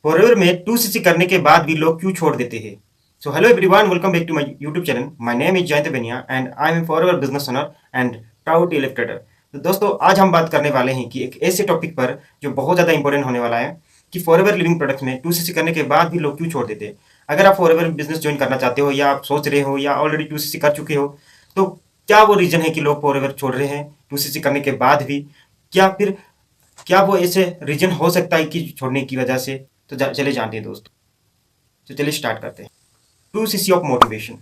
Forever में 2cc करने के बाद भी लोग क्यों छोड़ देते हैं? So hello everyone, welcome back to my YouTube channel. My name is Jayant Beniya and I am forever business owner and proud illustrator. तो दोस्तों, आज हम बात करने वाले हैं कि एक ऐसे टॉपिक पर जो बहुत ज़्यादा इंपॉर्टेंट होने वाला है कि फॉरएवर लिविंग प्रोडक्ट्स में 2cc करने के बाद भी लोग क्यों छोड़ देते हैं। अगर आप फॉरएवर बिजनेस ज्वाइन करना चाहते हो या आप सोच रहे हो या ऑलरेडी 2cc कर चुके हो, तो क्या वो रीज़न है कि लोग फॉरएवर छोड़ रहे हैं 2cc करने के बाद भी? क्या फिर क्या वो ऐसे रीजन हो सकता है कि छोड़ने की वजह से? तो चले जानते हैं दोस्तों। तो चलिए स्टार्ट करते हैं। 2cc of motivation.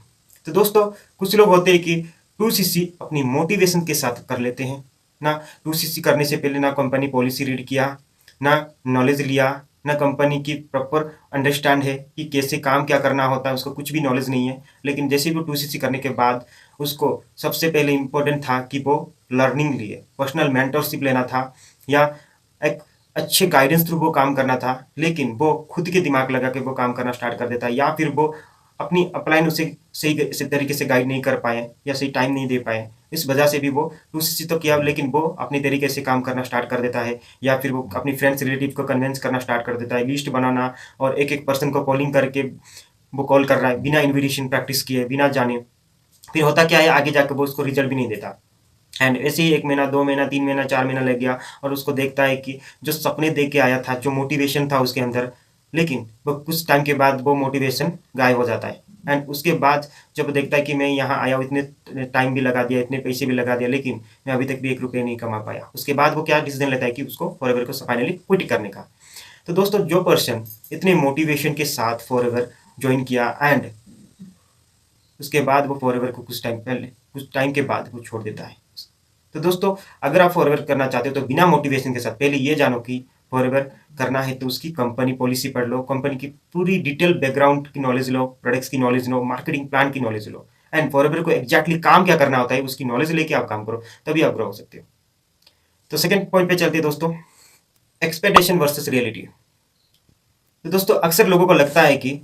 तो दोस्तों, कुछ लोग होते हैं कि 2cc अपनी मोटिवेशन के साथ कर लेते हैं ना। 2cc करने से पहले ना कंपनी पॉलिसी रीड किया, ना नॉलेज लिया, ना कंपनी की प्रॉपर अंडरस्टैंड है कि कैसे काम क्या करना होता है, उसको कुछ भी नॉलेज नहीं है। लेकिन जैसे भी वो 2cc करने के बाद उसको सबसे पहले इम्पोर्टेंट था कि वो लर्निंग लिए, पर्सनल मेंटरशिप लेना था या एक अच्छे गाइडेंस थ्रू वो काम करना था। लेकिन वो खुद के दिमाग लगा के वो काम करना स्टार्ट कर देता है, या फिर वो अपनी अपलाइन उसे सही तरीके से गाइड नहीं कर पाए या सही टाइम नहीं दे पाए। इस वजह से भी वो 2cc तो किया, लेकिन वो अपने तरीके से काम करना स्टार्ट कर देता है, या फिर वो अपनी फ्रेंड्स रिलेटिव को कन्विंस करना स्टार्ट कर देता है, लिस्ट बनाना और एक एक पर्सन को कॉलिंग करके वो कॉल कर रहा है बिना इन्विटेशन प्रैक्टिस किए, बिना जाने। फिर होता क्या है, आगे जाकर वो उसको रिजल्ट भी नहीं देता। एंड ऐसे ही 1 महीना, 2 महीना, 3 महीना, 4 महीना लग गया और उसको देखता है कि जो सपने देख के आया था, जो मोटिवेशन था उसके अंदर, लेकिन वो कुछ टाइम के बाद वो मोटिवेशन गायब हो जाता है। एंड उसके बाद जब देखता है कि मैं यहाँ आया हूँ, इतने टाइम भी लगा दिया, इतने पैसे भी लगा दिया, लेकिन मैं अभी तक भी 1 रुपये नहीं कमा पाया। उसके बाद वो क्या डिसीजन लेता है कि उसको फॉरएवर को फाइनली क्विट करने का। तो दोस्तों, जो पर्सन इतने मोटिवेशन के साथ फॉरएवर ज्वाइन किया एंड उसके बाद वो फॉरएवर को कुछ टाइम के बाद वो छोड़ देता है। तो दोस्तों, अगर आप फॉरएवर करना चाहते हो तो बिना मोटिवेशन के साथ पहले ये जानो कि फॉरएवर करना है तो उसकी कंपनी पॉलिसी पढ़ लो, कंपनी की पूरी डिटेल बैकग्राउंड की नॉलेज लो, प्रोडक्ट्स की नॉलेज लो, मार्केटिंग प्लान की नॉलेज लो एंड फॉरएवर को एग्जैक्टली काम क्या करना होता है उसकी नॉलेज लेके आप काम करो, तभी आप ग्रो हो सकते हो। तो सेकंड पॉइंट पे चलते हैं दोस्तों, एक्सपेक्टेशन वर्सेस रियलिटी। तो दोस्तों, अक्सर लोगों को लगता है कि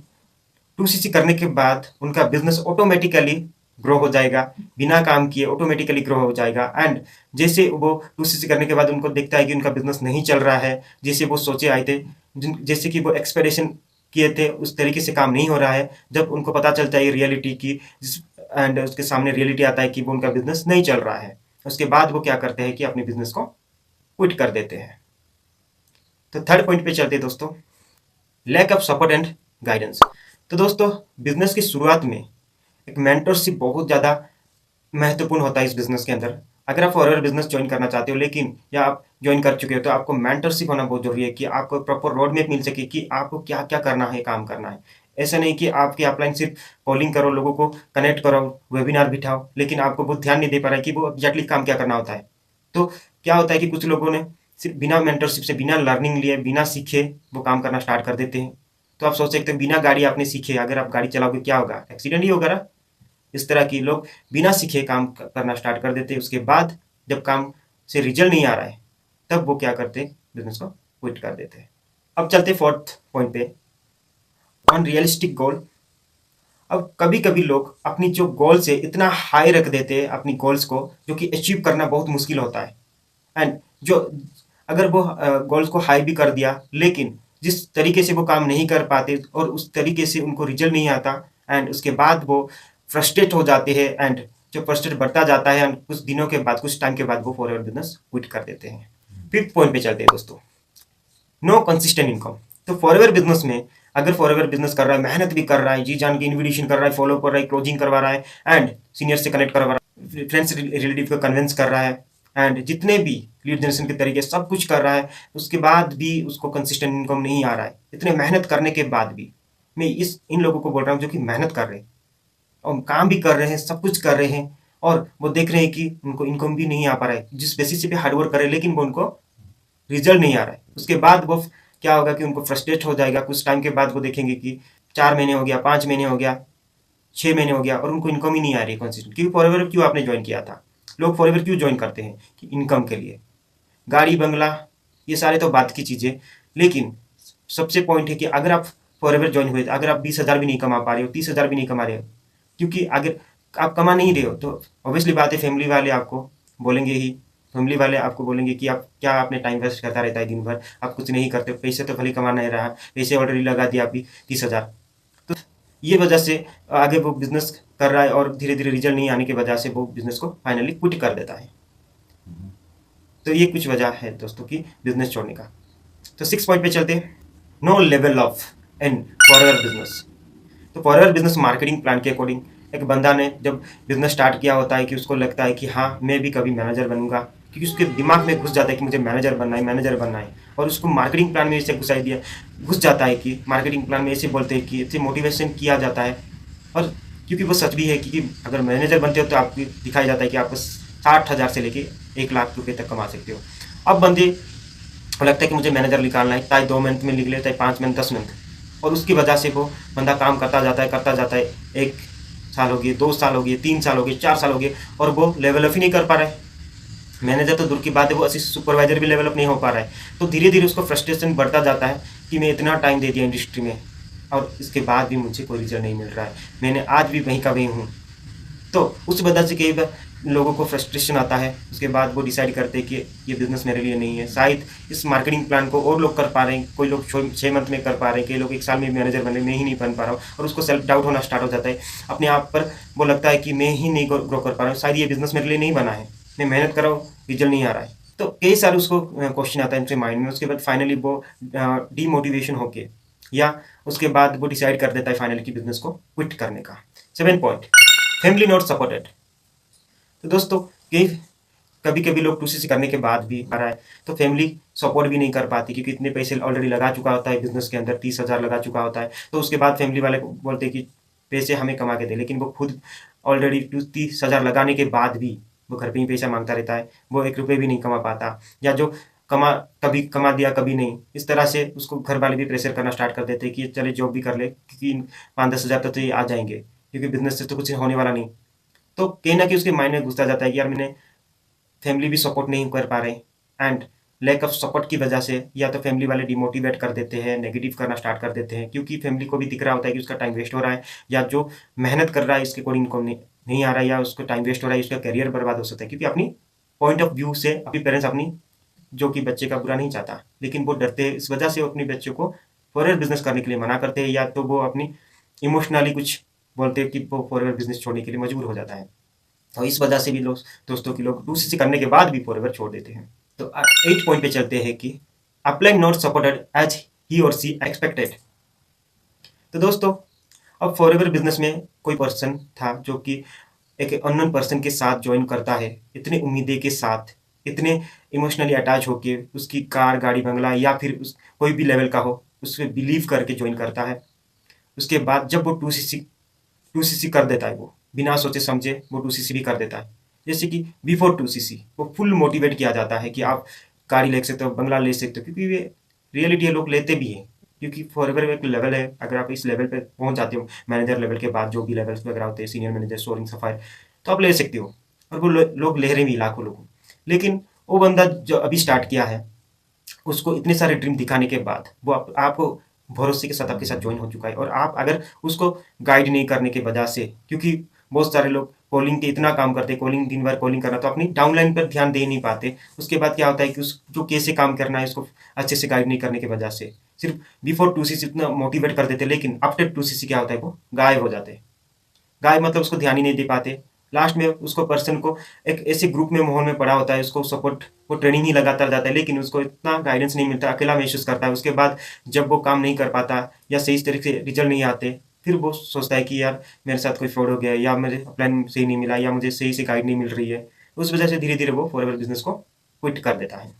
2cc करने के बाद उनका बिजनेस ऑटोमेटिकली ग्रो हो जाएगा, बिना काम किए ऑटोमेटिकली ग्रो हो जाएगा। एंड जैसे वो 2cc करने के बाद उनको दिखता है कि उनका बिजनेस नहीं चल रहा है जैसे वो सोचे आए थे, जैसे कि वो एक्सपेक्टेशन किए थे उस तरीके से काम नहीं हो रहा है। जब उनको पता चलता है रियलिटी की, एंड उसके सामने रियलिटी आता है कि वो उनका बिजनेस नहीं चल रहा है, उसके बाद वो क्या करते हैं कि अपने बिजनेस को क्विट कर देते हैं। तो थर्ड पॉइंट पे चलते हैं दोस्तों, lack of support and guidance. तो दोस्तों, बिजनेस की शुरुआत में एक मेंटरशिप बहुत ज़्यादा महत्वपूर्ण होता है इस बिजनेस के अंदर। अगर आप फॉरएवर बिजनेस ज्वाइन करना चाहते हो, लेकिन या आप ज्वाइन कर चुके हो, तो आपको मेंटरशिप होना बहुत जरूरी है कि आपको प्रॉपर रोड मैप मिल सके कि आपको क्या क्या करना है, काम करना है। ऐसा नहीं कि आपकी अपलाइन सिर्फ कॉलिंग करो, लोगों को कनेक्ट करो, वेबिनार बिठाओ, लेकिन आपको बहुत ध्यान नहीं दे पा रहा है कि वो एग्जैक्टली काम क्या करना होता है। तो क्या होता है कि कुछ लोगों ने सिर्फ बिना मेंटरशिप से, बिना लर्निंग लिए, बिना सीखे वो काम करना स्टार्ट कर देते हैं। तो आप सोच सकते हो, बिना गाड़ी आपने सीखे अगर आप गाड़ी चलाओगे क्या होगा? एक्सीडेंट ही होगा ना। इस तरह की लोग बिना सीखे काम करना स्टार्ट कर देते हैं। उसके बाद जब काम से रिजल्ट नहीं आ रहा है, तब वो क्या करते हैं, बिजनेस को क्विट कर देते हैं। अब चलते फोर्थ पॉइंट पे, अनरियलिस्टिक गोल। अब कभी कभी लोग अपनी जो गोल से इतना हाई रख देते हैं अपनी गोल्स को, जो कि अचीव करना बहुत मुश्किल होता है। एंड जो अगर वो गोल्स को हाई भी कर दिया, लेकिन जिस तरीके से वो काम नहीं कर पाते और उस तरीके से उनको रिजल्ट नहीं आता, एंड उसके बाद वो फ्रस्ट्रेट हो जाते हैं, एंड जो फ्रस्ट्रेट बढ़ता जाता है, एंड कुछ दिनों के बाद, कुछ टाइम के बाद वो फॉरएवर बिजनेस क्विट कर देते हैं। फिफ्थ पॉइंट पे चलते हैं दोस्तों, नो कंसिस्टेंट इनकम। तो फॉरएवर बिजनेस में अगर फॉरएवर बिजनेस कर रहा है, मेहनत भी कर रहा है, जी जान के इन्विटेशन कर रहा है, फॉलो कर रहा है, क्लोजिंग करवा रहा है, एंड सीनियर से कनेक्ट करवा रहा है, फ्रेंड्स रिलेटिव को कन्विंस कर रहा है, एंड जितने भी लीड जनरेशन के तरीके सब कुछ कर रहा है, उसके बाद भी उसको कंसिस्टेंट इनकम नहीं आ रहा है, इतने मेहनत करने के बाद भी। मैं इन लोगों को बोल रहा हूँ जो कि मेहनत कर रहे हैं और काम भी कर रहे हैं, सब कुछ कर रहे हैं, और वो देख रहे हैं कि उनको इनकम भी नहीं आ पा रहा है, जिस बेसिस पे हार्डवर्क कर रहे हैं, लेकिन वो उनको रिजल्ट नहीं आ रहा है। उसके बाद वो क्या होगा कि उनको फ्रस्ट्रेट हो जाएगा। कुछ टाइम के बाद वो देखेंगे कि 4 महीने हो गया, 5 महीने हो गया, 6 महीने हो गया, और उनको इनकम ही नहीं आ रही है कंसिस्टेंट। क्योंकि फॉरएवर क्यों आपने ज्वाइन किया था? लोग फॉरएवर क्यों ज्वाइन करते हैं? कि इनकम के लिए। गाड़ी बंगला ये सारे तो बात की चीज़ें, लेकिन सबसे पॉइंट है कि अगर आप फॉरएवर ज्वाइन हुए, अगर आप 20,000 भी नहीं कमा पा रहे हो, 30,000 भी नहीं कमा रहे हो, क्योंकि अगर आप कमा नहीं रहे हो तो ऑब्वियसली बात है फैमिली वाले आपको बोलेंगे ही फैमिली वाले आपको बोलेंगे कि आप क्या अपने टाइम वेस्ट करता रहता है दिन भर, आप कुछ नहीं करते, पैसे तो भले कमा नहीं रहा, पैसे ऑलरेडी लगा दिया अभी 30,000। तो ये वजह से आगे वो बिजनेस कर रहा है और धीरे धीरे रिजल्ट नहीं आने की वजह से वो बिजनेस को फाइनली क्विट कर देता है। तो ये कुछ वजह है दोस्तों की बिजनेस छोड़ने का। तो 6 पॉइंट पे चलते हैं। No level of end forever business. तो फॉरएवर बिजनेस मार्केटिंग प्लान के अकॉर्डिंग एक बंदा ने जब बिजनेस स्टार्ट किया होता है कि उसको लगता है कि हाँ मैं भी कभी मैनेजर बनूंगा, क्योंकि उसके दिमाग में घुस जाता है कि मुझे मैनेजर बनना है, मैनेजर बनना है। और उसको मार्केटिंग प्लान में ऐसे घुस जाता है कि मार्केटिंग प्लान में ऐसे बोलते हैं कि ऐसे मोटिवेशन किया जाता है। और क्योंकि वो सच भी है कि अगर मैनेजर बनते हो तो आपको दिखाया जाता है कि आपको 60,000 से लेके 1 लाख रुपये तक कमा सकते हो। अब बंदे को लगता है कि मुझे मैनेजर निकालना है, चाहे 2 मंथ में निकले, चाहे 5 मंथ 10 मंथ। और उसकी वजह से वो बंदा काम करता जाता है। 1 साल हो गए, 2 साल हो गए, 3 साल हो गए, 4 साल हो गए, और वो लेवल अप ही नहीं कर पा रहा है। मैनेजर तो दूर की बात है, वो असिस्टेंट सुपरवाइजर भी लेवल अप नहीं हो पा रहा है। तो धीरे धीरे उसको फ्रस्ट्रेशन बढ़ता जाता है कि मैं इतना टाइम दे दिया इंडस्ट्री में और इसके बाद भी मुझे कोई रिजल्ट नहीं मिल रहा है, मैंने आज भी वहीं का वहीं हूँ। तो उस वजह से कई बार लोगों को फ्रस्ट्रेशन आता है। उसके बाद वो डिसाइड करते हैं कि ये बिजनेस मेरे लिए नहीं है। शायद इस मार्केटिंग प्लान को और लोग कर पा रहे हैं, कोई लोग 6 मंथ में कर पा रहे हैं, कई लोग 1 साल में मैनेजर बन रहे, मैं ही नहीं बन पा रहा हूँ। और उसको सेल्फ डाउट होना स्टार्ट हो जाता है अपने आप पर। वो लगता है कि मैं ही नहीं ग्रो कर पा रहा हूँ, शायद ये बिजनेस मेरे लिए नहीं बना है, मैं मेहनत कर रहा हूँ, रिजल्ट नहीं आ रहा है। तो कई सारे उसको क्वेश्चन आता है उनके माइंड में। उसके बाद फाइनली वो डीमोटिवेशन होके या उसके बाद वो डिसाइड कर देता है फाइनली कि बिजनेस को क्विट करने का। 7 पॉइंट, फैमिली नॉट सपोर्टेड। तो दोस्तों कभी कभी लोग 2CC करने के बाद भी आ रहा है तो फैमिली सपोर्ट भी नहीं कर पाती, क्योंकि इतने पैसे ऑलरेडी लगा चुका होता है बिजनेस के अंदर, 30,000 लगा चुका होता है। तो उसके बाद फैमिली वाले बोलते हैं कि पैसे हमें कमा के दे, लेकिन वो खुद ऑलरेडी 30,000 लगाने के बाद भी वो घर पे ही पैसा मांगता रहता है। वो 1 रुपये भी नहीं कमा पाता, या जो कभी कमा दिया कभी नहीं। इस तरह से उसको घर वाले भी प्रेशर करना स्टार्ट कर देते हैं कि चले जॉब भी कर ले, क्योंकि 5-10 हज़ार तो ये आ जाएंगे, क्योंकि बिजनेस से तो कुछ होने वाला नहीं। तो कहीं ना कहीं उसके माइंड में घुसता जाता है कि यार मैंने फैमिली भी सपोर्ट नहीं कर पा रहे, एंड लैक ऑफ सपोर्ट की वजह से या तो फैमिली वाले डिमोटिवेट कर देते हैं, नेगेटिव करना स्टार्ट कर देते हैं, क्योंकि फैमिली को भी दिख रहा होता है कि उसका टाइम वेस्ट हो रहा है, या जो मेहनत कर रहा है इसके अकॉर्डिंग इनकम नहीं आ रहा है, या उसको टाइम वेस्ट हो रहा है, उसका करियर बर्बाद हो सकता है। क्योंकि अपनी पॉइंट ऑफ व्यू से अपनी पेरेंट्स अपनी जो कि बच्चे का बुरा नहीं चाहता, लेकिन वो डरते हैं, इस वजह से वो अपने बच्चों को फॉरएवर बिजनेस करने के लिए मना करते हैं, या तो वो अपनी इमोशनली कुछ बोलते हैं कि वो फॉरएवर बिजनेस छोड़ने के लिए मजबूर हो जाता है। और इस वजह से भी लोग दोस्तों की लोग 2CC करने के बाद भी फॉरएवर छोड़ देते हैं। तो 8 पॉइंट पे चलते हैं कि अप्लाई नॉट सपोर्टेड एज ही और सी एक्सपेक्टेड। तो दोस्तों अब फॉरएवर बिजनेस में कोई पर्सन था जो कि एक अननोन पर्सन के साथ ज्वाइन करता है, इतने उम्मीदें के साथ, इतने इमोशनली अटैच होके, उसकी कार गाड़ी बंगला या फिर कोई भी लेवल का हो उस पर बिलीव करके ज्वाइन करता है। उसके बाद जब वो 2CC कर देता है, वो बिना सोचे समझे वो 2CC भी कर देता है। जैसे कि बिफोर 2CC वो फुल मोटिवेट किया जाता है कि आप गाड़ी ले सकते हो, बंगला ले सकते हो, क्योंकि ये रियलिटी है, लोग लेते भी हैं। क्योंकि फॉरएवर एक लेवल है, अगर आप इस लेवल पे पहुंच जाते हो मैनेजर लेवल के बाद, जो भी लेवल्स वगैरह होते हैं, सीनियर मैनेजर, सोरिंग, सफायर, तो आप ले सकते हो। और वो लोग ले रहे भी लाखों लोगों। लेकिन वो बंदा जो अभी स्टार्ट किया है, उसको इतने सारे ड्रीम दिखाने के बाद वो आपको भरोसे के साथ आपके साथ ज्वाइन हो चुका है, और आप अगर उसको गाइड नहीं करने की वजह से, क्योंकि बहुत सारे लोग कॉलिंग के इतना काम करते हैं, कॉलिंग दिन भर कॉलिंग करना, तो अपनी डाउनलाइन पर ध्यान दे नहीं पाते। उसके बाद क्या होता है कि उस जो कैसे काम करना है उसको अच्छे से गाइड नहीं करने की वजह से सिर्फ बिफोर 2CC इतना मोटिवेट कर देते, लेकिन आफ्टर 2CC क्या होता है, वो गायब हो जाते हैं। गायब मतलब उसको ध्यान ही नहीं दे पाते। लास्ट में उसको पर्सन को एक ऐसे ग्रुप में माहौल में पड़ा होता है, उसको सपोर्ट, वो ट्रेनिंग ही लगातार जाता है, लेकिन उसको इतना गाइडेंस नहीं मिलता, अकेला महसूस करता है। उसके बाद जब वो काम नहीं कर पाता या सही तरीके से रिजल्ट नहीं आते, फिर वो सोचता है कि यार मेरे साथ कोई फ्रॉड हो गया, या मेरे प्लान सही नहीं मिला, या मुझे सही से गाइड नहीं मिल रही है। उस वजह से धीरे धीरे वो फॉरएवर बिजनेस को क्विट कर देता है।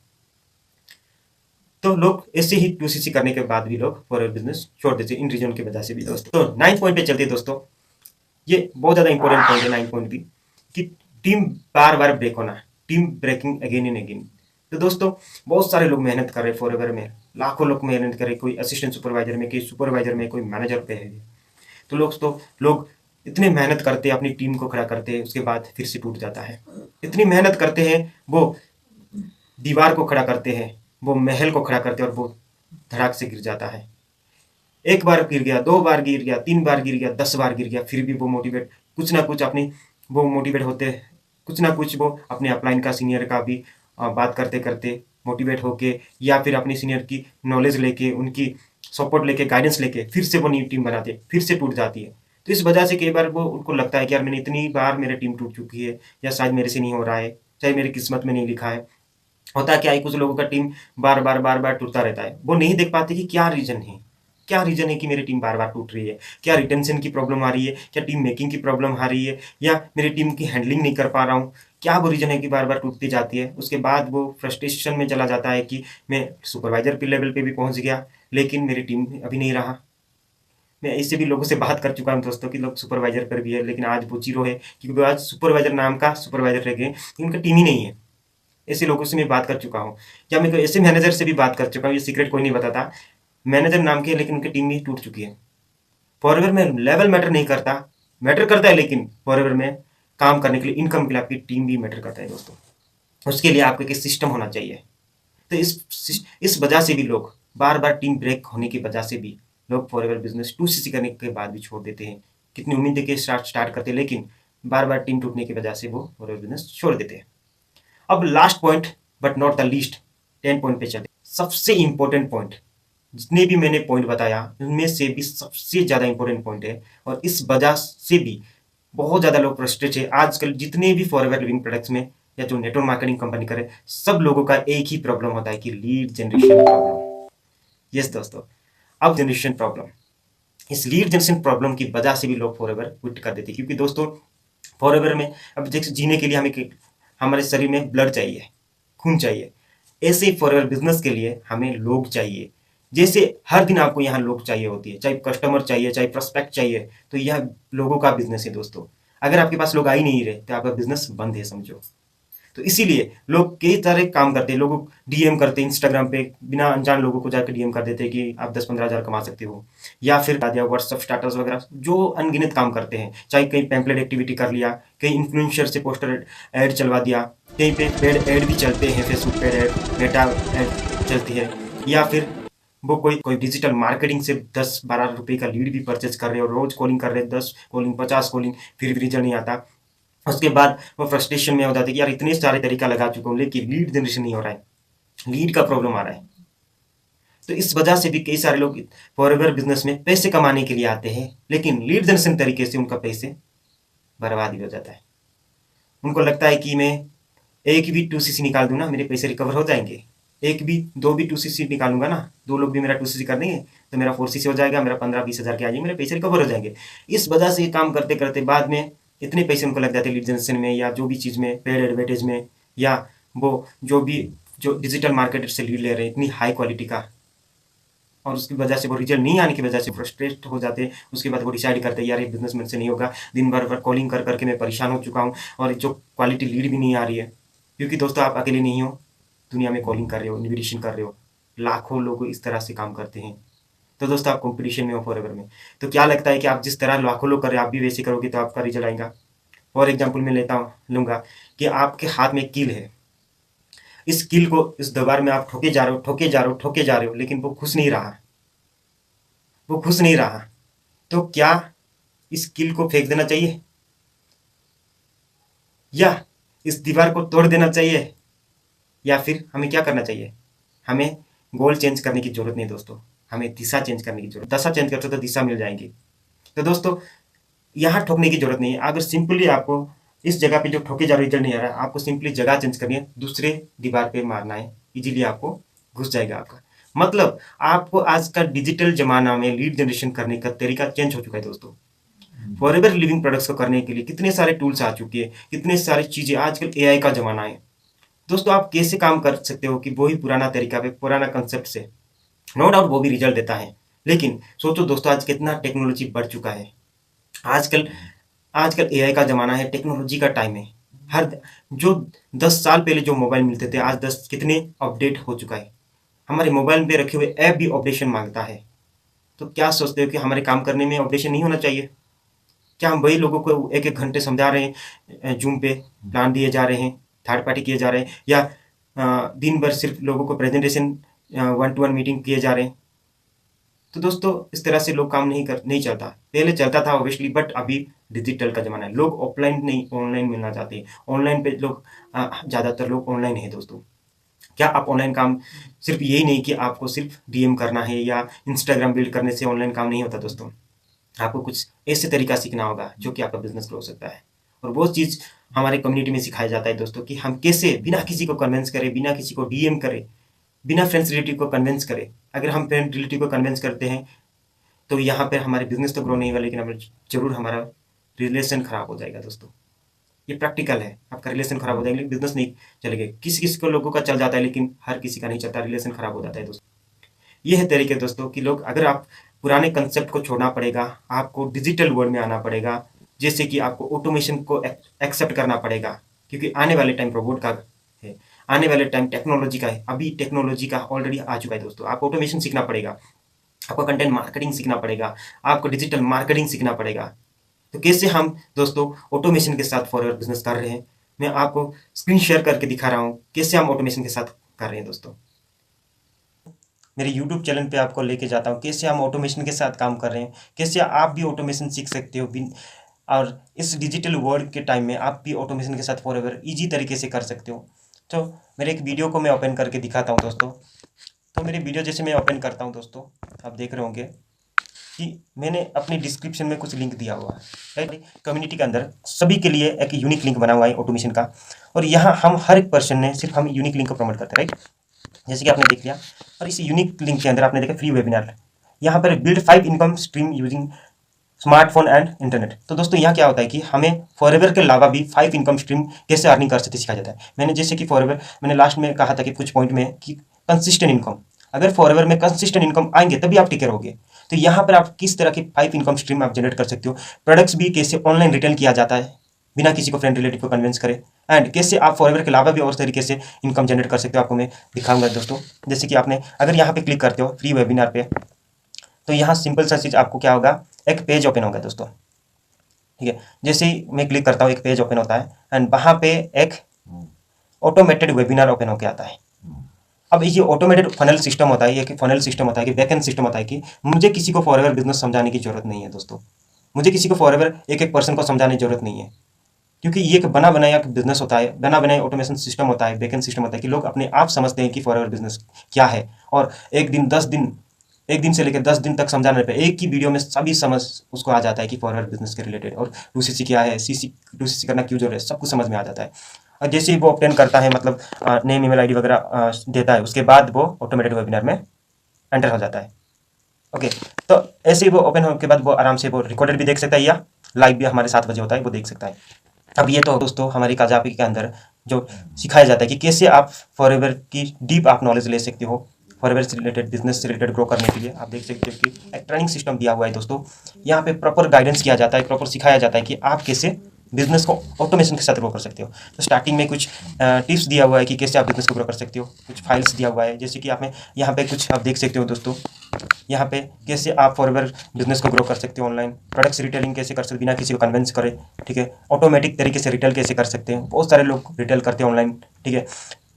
तो लोग ऐसे ही 2CC करने के बाद भी लोग फॉरएवर बिजनेस छोड़ देते हैं, इन रीजन की वजह से भी दोस्तों। तो 9 पॉइंट पे चलते हैं दोस्तों। ये बहुत ज़्यादा इंपॉर्टेंट पॉइंट है 9 पॉइंट भी, कि टीम बार बार ब्रेक होना, team breaking again and again. तो दोस्तों बहुत सारे लोग मेहनत कर रहे हैं फॉरएवर में, लाखों लोग मेहनत कर रहे हैं, कोई असिस्टेंट सुपरवाइजर में, कोई सुपरवाइजर में, कोई मैनेजर पे है। तो लोग इतने मेहनत करते हैं, अपनी टीम को खड़ा करते हैं, उसके बाद फिर से टूट जाता है। इतनी मेहनत करते हैं, वो दीवार को खड़ा करते हैं, वो महल को खड़ा करते हैं, और वो धड़ाक से गिर जाता है। 1 बार गिर गया, 2 बार गिर गया, 3 बार गिर गया, 10 बार गिर गया, फिर भी वो कुछ ना कुछ अपनी वो मोटिवेट होते, कुछ ना कुछ वो अपने अपलाइन का, सीनियर का भी बात करते करते मोटिवेट होके या फिर अपने सीनियर की नॉलेज लेके, उनकी सपोर्ट लेके, गाइडेंस लेके फिर से वो नई टीम बनाते हैं, फिर से टूट जाती है। तो इस वजह से कई बार वो उनको लगता है कि यार मैंने इतनी बार मेरी टीम टूट चुकी है, या शायद मेरे से नहीं हो रहा है, चाहे मेरी किस्मत में नहीं लिखा है। होता क्या है, कुछ लोगों का टीम बार-बार टूटता रहता है। वो नहीं देख पाते कि क्या रीज़न है? क्या रीज़न है कि मेरी टीम बार-बार टूट रही है? क्या रिटेंशन की प्रॉब्लम आ रही है? क्या टीम मेकिंग की प्रॉब्लम आ रही है? या मेरी टीम की हैंडलिंग नहीं कर पा रहा हूँ? क्या वो रीज़न है कि बार-बार टूटती जाती है? उसके बाद वो फ्रस्ट्रेशन में चला जाता है कि मैं सुपरवाइज़र के लेवल पे भी पहुँच गया, लेकिन मेरी टीम में अभी नहीं रहा। मैं ऐसे भी लोगों से बात कर चुका हूँ दोस्तों कि लोग सुपरवाइज़र पर भी है, लेकिन आज वो ज़ीरो है, क्योंकि वो आज सुपरवाइज़र नाम का सुपरवाइज़र रह गए, लेकिन उनका टीम ही नहीं है। ऐसे लोगों से मैं बात कर चुका हूँ, या मैं कोई ऐसे मैनेजर से भी बात कर चुका हूँ, ये सीक्रेट कोई नहीं बताता। मैनेजर नाम के, लेकिन उनकी टीम भी टूट चुकी है। फॉरएवर में लेवल मैटर नहीं करता, मैटर करता है, लेकिन फॉरएवर में काम करने के लिए, इनकम के लिए आपकी टीम भी मैटर करता है दोस्तों। उसके लिए आपको एक सिस्टम होना चाहिए। तो इस वजह से भी लोग बार-बार टीम ब्रेक होने की वजह से भी लोग फॉरएवर बिजनेस 2सीसी करने के बाद भी छोड़ देते हैं। कितनी उम्मीद देके स्टार्ट करते हैं, लेकिन बार-बार टीम टूटने की वजह से वो फॉरएवर बिजनेस छोड़ देते हैं। अब last point but not the least, 10 point पे चलते। सबसे इंपॉर्टेंट पॉइंट, जितने भी मैंने पॉइंट बताया उनमें से भी सबसे ज़्यादा इंपॉर्टेंट पॉइंट है, और इस वजह से भी बहुत ज़्यादा लोग फ्रस्ट्रेट है। आजकल जितने भी फॉरएवर लिविंग प्रोडक्ट्स में या जो नेटवर्क मार्केटिंग कंपनी करे, सब लोगों का एक ही प्रॉब्लम होता है कि लीड जनरेशन प्रॉब्लम। यस दोस्तों, अब जनरेशन प्रॉब्लम, इस लीड जनरेशन प्रॉब्लम की वजह से भी लोग फॉरएवर क्विट कर देते हैं। क्योंकि दोस्तों फॉरएवर में अब जैसे जीने के लिए हमें हमारे शरीर में ब्लड चाहिए, खून चाहिए। ऐसे ही फॉरएवर बिजनेस के लिए हमें लोग चाहिए। जैसे हर दिन आपको यहाँ लोग चाहिए होती है, चाहे कस्टमर चाहिए, चाहे प्रोस्पेक्ट चाहिए, तो यह लोगों का बिजनेस है दोस्तों। अगर आपके पास लोग आ ही नहीं रहे तो आपका बिजनेस बंद है समझो। तो इसीलिए लोग कई सारे काम करते हैं, लोग डीएम करते हैं इंस्टाग्राम पे, बिना अनजान लोगों को जाकर डीएम कर देते हैं कि आप 10-15 हज़ार कमा सकते हो, या फिर व्हाट्सअप स्टाटस वगैरह, जो अनगिनत काम करते हैं। चाहे कहीं पैम्पलेट एक्टिविटी कर लिया, कहीं इन्फ्लुएंसर से पोस्टर ऐड चलवा दिया, कहीं पे पेड ऐड भी चलते हैं, Facebook paid ad, Meta ad चलती है, या फिर वो कोई कोई डिजिटल मार्केटिंग से 10-12 रुपए का लीड भी परचेज कर रहे हो, रोज कॉलिंग कर रहे हैं, 10 कॉलिंग, 50 कॉलिंग, फिर भी रिजल्ट नहीं आता। उसके बाद वो फ्रस्ट्रेशन में हो जाते हैं कि यार इतने सारे तरीका लगा चुका हूँ, लेकिन लीड जनरेशन नहीं हो रहा है, लीड का प्रॉब्लम आ रहा है। तो इस वजह से भी कई सारे लोग फॉरएवर बिजनेस में पैसे कमाने के लिए आते हैं, लेकिन लीड जनरेशन तरीके से उनका पैसे बर्बाद ही हो जाता है। उनको लगता है कि मैं एक भी 2सीसी निकाल दूँ ना, मेरे पैसे रिकवर हो जाएंगे। एक भी, दो भी 2सीसी निकालूंगा ना, 2 लोग भी मेरा 2सीसी कर देंगे, तो मेरा 4सीसी हो जाएगा, मेरा 15-20 हज़ार के आ जाएंगे, मेरे पैसे रिकवर हो जाएंगे। इस वजह से ये काम करते करते बाद में इतने पैसे उनको लग जाते हैं लीड जनरेशन में, या जो भी चीज़ में, पेड एडवर्टाइज में, या वो जो डिजिटल मार्केटर से लीड ले रहे हैं इतनी हाई क्वालिटी का, और उसकी वजह से वो रिजल्ट नहीं आने की वजह से फ्रस्ट्रेट हो जाते हैं। उसके बाद वो डिसाइड करते हैं यार ये बिजनेस मेरे से नहीं होगा, दिन भर कॉलिंग कर करके मैं परेशान हो चुका हूँ, और जो क्वालिटी लीड भी नहीं आ रही है। क्योंकि दोस्तों आप अकेले नहीं हो, दुनिया में कॉलिंग कर रहे हो, इन्विटेशन कर रहे हो, लाखों लोग इस तरह से काम करते हैं। तो दोस्तों आप कंपटीशन में हो फॉरएवर में, तो क्या लगता है कि आप जिस तरह लाखों लोग कर रहे हैं आप भी वैसे करोगे तो आपका रिजल्ट आएगा। फॉर एग्जाम्पल मैं लूँगा कि आपके हाथ में एक कील है, इस कील को इस दीवार में आप ठोके जा रहे हो, ठोके जा रहे हो, ठोके जा रहे हो, लेकिन वो घुस नहीं रहा, वो घुस नहीं रहा। तो क्या इस कील को फेंक देना चाहिए, या इस दीवार को तोड़ देना चाहिए, या फिर हमें क्या करना चाहिए? हमें गोल चेंज करने की जरूरत नहीं दोस्तों, हमें दिशा चेंज करने की जरूरत। दशा चेंज करते तो दिशा मिल जाएगी। तो दोस्तों यहाँ ठोकने की जरूरत नहीं है। अगर सिंपली आपको इस जगह पे जो ठोके जा रहे रिजल्ट नहीं आ रहा है, आपको सिंपली जगह चेंज करनी है, दूसरे दीवार पे मारना है, इजीली आपको घुस जाएगा आपका। मतलब आपको आज का डिजिटल जमाना में लीड जनरेशन करने का तरीका चेंज हो चुका है दोस्तों। फॉरएवर लिविंग प्रोडक्ट्स को करने के लिए कितने सारे टूल्स आ चुके हैं, कितने सारी चीजें, आजकल एआई का जमाना है दोस्तों। आप कैसे काम कर सकते हो कि वही पुराना तरीका पे, पुराना कंसेप्ट से, नो डाउट वो भी रिजल्ट देता है, लेकिन सोचो दोस्तों आज कितना टेक्नोलॉजी बढ़ चुका है। आजकल आजकल एआई का ज़माना है, टेक्नोलॉजी का टाइम है। हर जो 10 साल पहले जो मोबाइल मिलते थे, आज 10 कितने अपडेट हो चुका है। हमारे मोबाइल में रखे हुए ऐप भी अपडेशन मांगता है। तो क्या सोचते हो कि हमारे काम करने में अपडेशन नहीं होना चाहिए? क्या हम वही लोगों को एक एक घंटे समझा रहे हैं, जूम पे प्लान दिए जा रहे हैं, थर्ड पार्टी किए जा रहे हैं, या दिन भर सिर्फ लोगों को प्रेजेंटेशन, 1-to-1 मीटिंग किए जा रहे हैं? तो दोस्तों इस तरह से लोग काम नहीं चलता। पहले चलता था ऑब्वियसली, बट अभी डिजिटल का ज़माना है। लोग ऑफलाइन नहीं ऑनलाइन मिलना चाहते हैं। ऑनलाइन पे लोग ज़्यादातर लोग ऑनलाइन है दोस्तों। क्या आप ऑनलाइन काम सिर्फ यही नहीं कि आपको सिर्फ डीएम करना है या इंस्टाग्राम बिल्ड करने से ऑनलाइन काम नहीं होता दोस्तों। आपको कुछ ऐसे तरीका सीखना होगा जो कि आपका बिजनेस ग्रो हो सकता है। और वो चीज़ हमारे कम्युनिटी में सिखाया जाता है दोस्तों कि हम कैसे बिना किसी को कन्विंस करें, बिना किसी को डीएम करें, बिना फ्रेंड्स रिलेटिव को कन्विंस करें। अगर हम फ्रेंड रिलेटिव को कन्विंस करते हैं तो यहाँ पर हमारे बिजनेस तो ग्रो नहीं होगा, लेकिन हमारा जरूर हमारा रिलेशन खराब हो जाएगा दोस्तों। ये प्रैक्टिकल है। आपका रिलेशन खराब हो जाएगा, लेकिन बिजनेस नहीं चलेगा। किसी किसी को लोगों का चल जाता है, लेकिन हर किसी का नहीं चलता, रिलेशन खराब हो जाता है दोस्तों। ये है तरीके दोस्तों कि लोग, अगर आप पुराने कंसेप्ट को छोड़ना पड़ेगा, आपको डिजिटल वर्ल्ड में आना पड़ेगा। जैसे कि आपको ऑटोमेशन को एक्सेप्ट करना पड़ेगा, क्योंकि आने वाले टाइम रोबोट का है, आने वाले टाइम टेक्नोलॉजी का है। अभी टेक्नोलॉजी का ऑलरेडी आ चुका है दोस्तों। आपको ऑटोमेशन सीखना पड़ेगा, आपको कंटेंट मार्केटिंग सीखना पड़ेगा, आपको डिजिटल मार्केटिंग सीखना पड़ेगा। तो कैसे हम दोस्तों ऑटोमेशन के साथ फॉरवर्ड बिजनेस कर रहे हैं, मैं आपको स्क्रीन शेयर करके दिखा रहा हूँ कैसे हम ऑटोमेशन के साथ कर रहे हैं दोस्तों। मेरे YouTube चैनल पे आपको लेके जाता हूँ कैसे हम ऑटोमेशन के साथ काम कर रहे हैं, कैसे आप भी ऑटोमेशन सीख सकते हो और इस डिजिटल वर्ल्ड के टाइम में आप भी ऑटोमेशन के साथ फॉरएवर ईजी तरीके से कर सकते हो। तो मेरे एक वीडियो को मैं ओपन करके दिखाता हूँ दोस्तों। तो मेरी वीडियो जैसे मैं ओपन करता हूँ दोस्तों, आप देख रहे होंगे कि मैंने अपनी डिस्क्रिप्शन में कुछ लिंक दिया हुआ है, राइट। कम्युनिटी के अंदर सभी के लिए एक यूनिक लिंक बना हुआ है ऑटोमेशन का, और यहाँ हम हर एक पर्सन ने सिर्फ हम यूनिक लिंक को प्रमोट करते हैं, राइट। जैसे कि आपने देख लिया, और इस यूनिक लिंक के अंदर आपने देखा फ्री वेबिनार, यहाँ पर build 5 income stream using smartphone and internet. तो दोस्तों यहाँ क्या होता है कि हमें फॉरएवर के अलावा भी 5 इनकम स्ट्रीम कैसे अर्निंग कर सकते सिखाया जाता है। मैंने जैसे कि फॉरएवर, मैंने लास्ट में कहा था कि कुछ पॉइंट में कि कंसिस्टेंट इनकम, अगर फॉरएवर में कंसिस्टेंट इनकम आएंगे तभी आप टिके रहोगे। तो यहाँ पर आप किस तरह की 5 इनकम स्ट्रीम आप जनरेट कर सकते हो, प्रोडक्ट्स भी कैसे ऑनलाइन रिटेल किया जाता है बिना किसी को फ्रेंड रिलेटिव को कन्विंस करे, एंड कैसे आप फॉरएवर के अलावा भी और तरीके से इनकम जनरेट कर सकते हो, आपको मैं दिखाऊंगा दोस्तों। जैसे कि आपने अगर यहाँ पे क्लिक करते हो फ्री वेबिनार पे, तो यहाँ सिंपल सा चीज़ आपको क्या होगा, एक पेज ओपन होगा दोस्तों, ठीक है। जैसे ही मैं क्लिक करता हूँ एक पेज ओपन होता है, एंड वहाँ पे एक ऑटोमेटेड वेबिनार ओपन होकर आता है। अब ये ऑटोमेटेड फनल सिस्टम होता है, ये कि फनल सिस्टम होता है कि बैकएंड सिस्टम होता है कि मुझे किसी को फॉरएवर बिजनेस समझाने की जरूरत नहीं है दोस्तों। मुझे किसी को फॉरएवर एक एक पर्सन को समझाने की जरूरत नहीं है, क्योंकि ये एक बना बनाया बिजनेस होता है, बना बनाया ऑटोमेशन सिस्टम होता है, बैकएंड सिस्टम होता है कि लोग अपने आप समझते हैं कि फॉरएवर बिजनेस क्या है। और एक दिन से लेकर 10 दिन तक समझाने पे एक ही वीडियो में सभी समझ उसको आ जाता है कि फॉरएवर बिजनेस के रिलेटेड, और 2CC क्या है, CC करना क्यों जरूरी है, सब कुछ समझ में आ जाता है। और जैसे ही वो ऑब्टेन करता है, मतलब नेम ईमेल आईडी वगैरह देता है, उसके बाद वो ऑटोमेटेड वेबिनार में एंटर हो जाता है। ओके, तो ऐसे ही वो ओपन होने के बाद वो आराम से वो रिकॉर्डेड भी देख सकता है या लाइव भी हमारे 7 बजे होता है वो देख सकता है। अब ये तो दोस्तों हमारी काजापी के अंदर जो सिखाया जाता है कि कैसे आप फॉरएवर की डीप आप नॉलेज ले सकते हो फॉरएवर से रिलेटेड, बिजनेस से रिलेटेड ग्रो करने के लिए। आप देख सकते हो कि एक ट्रेनिंग सिस्टम दिया हुआ है दोस्तों। यहाँ पे प्रॉपर गाइडेंस किया जाता है, प्रॉपर सिखाया जाता है कि आप कैसे बिजनेस को ऑटोमेशन के साथ ग्रो कर सकते हो। तो स्टार्टिंग में कुछ टिप्स दिया हुआ है कि कैसे आप बिजनेस को ग्रो कर सकते हो, कुछ फाइल्स दिया हुआ है, जैसे कि आपने यहाँ पे कुछ आप देख सकते हो दोस्तों, यहाँ पे कैसे आप फॉरएवर बिजनेस को ग्रो कर सकते हो, ऑनलाइन प्रोडक्ट्स रिटेलिंग कैसे कर सकते हो बिना किसी को कन्विंस करे, ठीक है। ऑटोमेटिक तरीके से रिटेल कैसे कर सकते हैं, बहुत सारे लोग रिटेल करते हैं ऑनलाइन, ठीक है।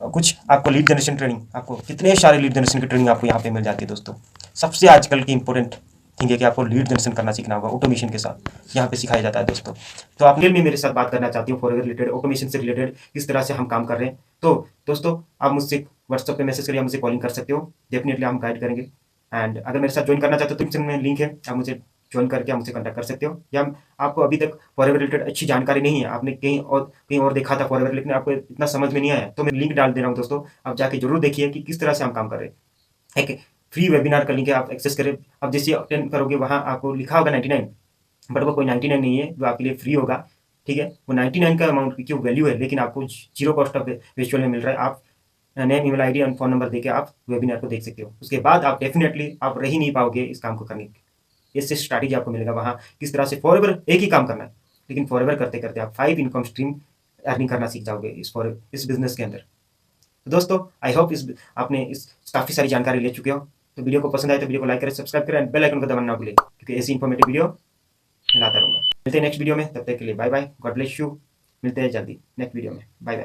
कुछ आपको लीड जनरेशन ट्रेनिंग, आपको कितने सारे लीड जनरेशन की ट्रेनिंग आपको यहाँ पे मिल जाती है दोस्तों। सबसे आजकल की इंपॉर्टेंट थिंग है कि आपको लीड जनरेशन करना सीखना होगा, ऑटोमेशन के साथ यहाँ पे सिखाया जाता है दोस्तों। तो आप में मेरे साथ बात करना चाहती हूँ फॉरएवर रिलेटेड, ऑटोमेशन से रिलेटेड किस तरह से हम काम कर रहे हैं, तो दोस्तों आप मुझसे व्हाट्सएप पे मैसेज करिए, मुझे कॉलिंग कर सकते हो, डेफिनेटली हम गाइड करेंगे। एंड अगर मेरे साथ ज्वाइन करना चाहते हो तो डिस्क्रिप्शन में लिंक है, आप मुझे ज्वाइन करके आप मुझसे कॉन्टैक्ट कर सकते हो। या आपको अभी तक फॉरएवर रिलेटेड अच्छी जानकारी नहीं है, आपने कहीं और देखा था फॉरएवर, लेकिन आपको इतना समझ में नहीं आया, तो मैं लिंक डाल दे रहा हूँ दोस्तों, आप जाके जरूर देखिए कि किस तरह से हम काम कर रहे हैं। एक फ्री वेबिनार का लिंक है, आप एक्सेस करें। अब जैसे अटेंड करोगे वहाँ आपको लिखा होगा 99, बट वो कोई 99 नहीं है जो आपके लिए फ्री होगा, ठीक है। वो 99 का अमाउंट की क्यों वैल्यू है, लेकिन आपको 0 कॉस्ट ऑफ विजुअल में मिल रहा है। आप नेम ईमेल आईडी और फोन नंबर देके आप वेबिनार को देख सकते हो। उसके बाद आप डेफिनेटली आप रह ही नहीं पाओगे इस काम को करने की। इससे स्ट्रैटेजी आपको मिलेगा वहाँ किस तरह से फॉरएवर एक ही काम करना है, लेकिन फॉरएवर करते करते आप 5 इनकम स्ट्रीम अर्निंग करना सीख जाओगे इस बिजनेस के अंदर। तो दोस्तों आई होप आपने इस काफ़ी सारी जानकारी ले चुके हो। तो वीडियो को पसंद आए तो वीडियो को लाइक करें, सब्सक्राइब करें, बेल आइकन को दबाना ना भूलें, क्योंकि ऐसी इन्फॉर्मेटिव वीडियो लाता रहूँगा। मिलते हैं नेक्स्ट वीडियो में, तब तक के लिए bye bye, God bless you. मिलते हैं जल्दी नेक्स्ट वीडियो में, बाय बाय।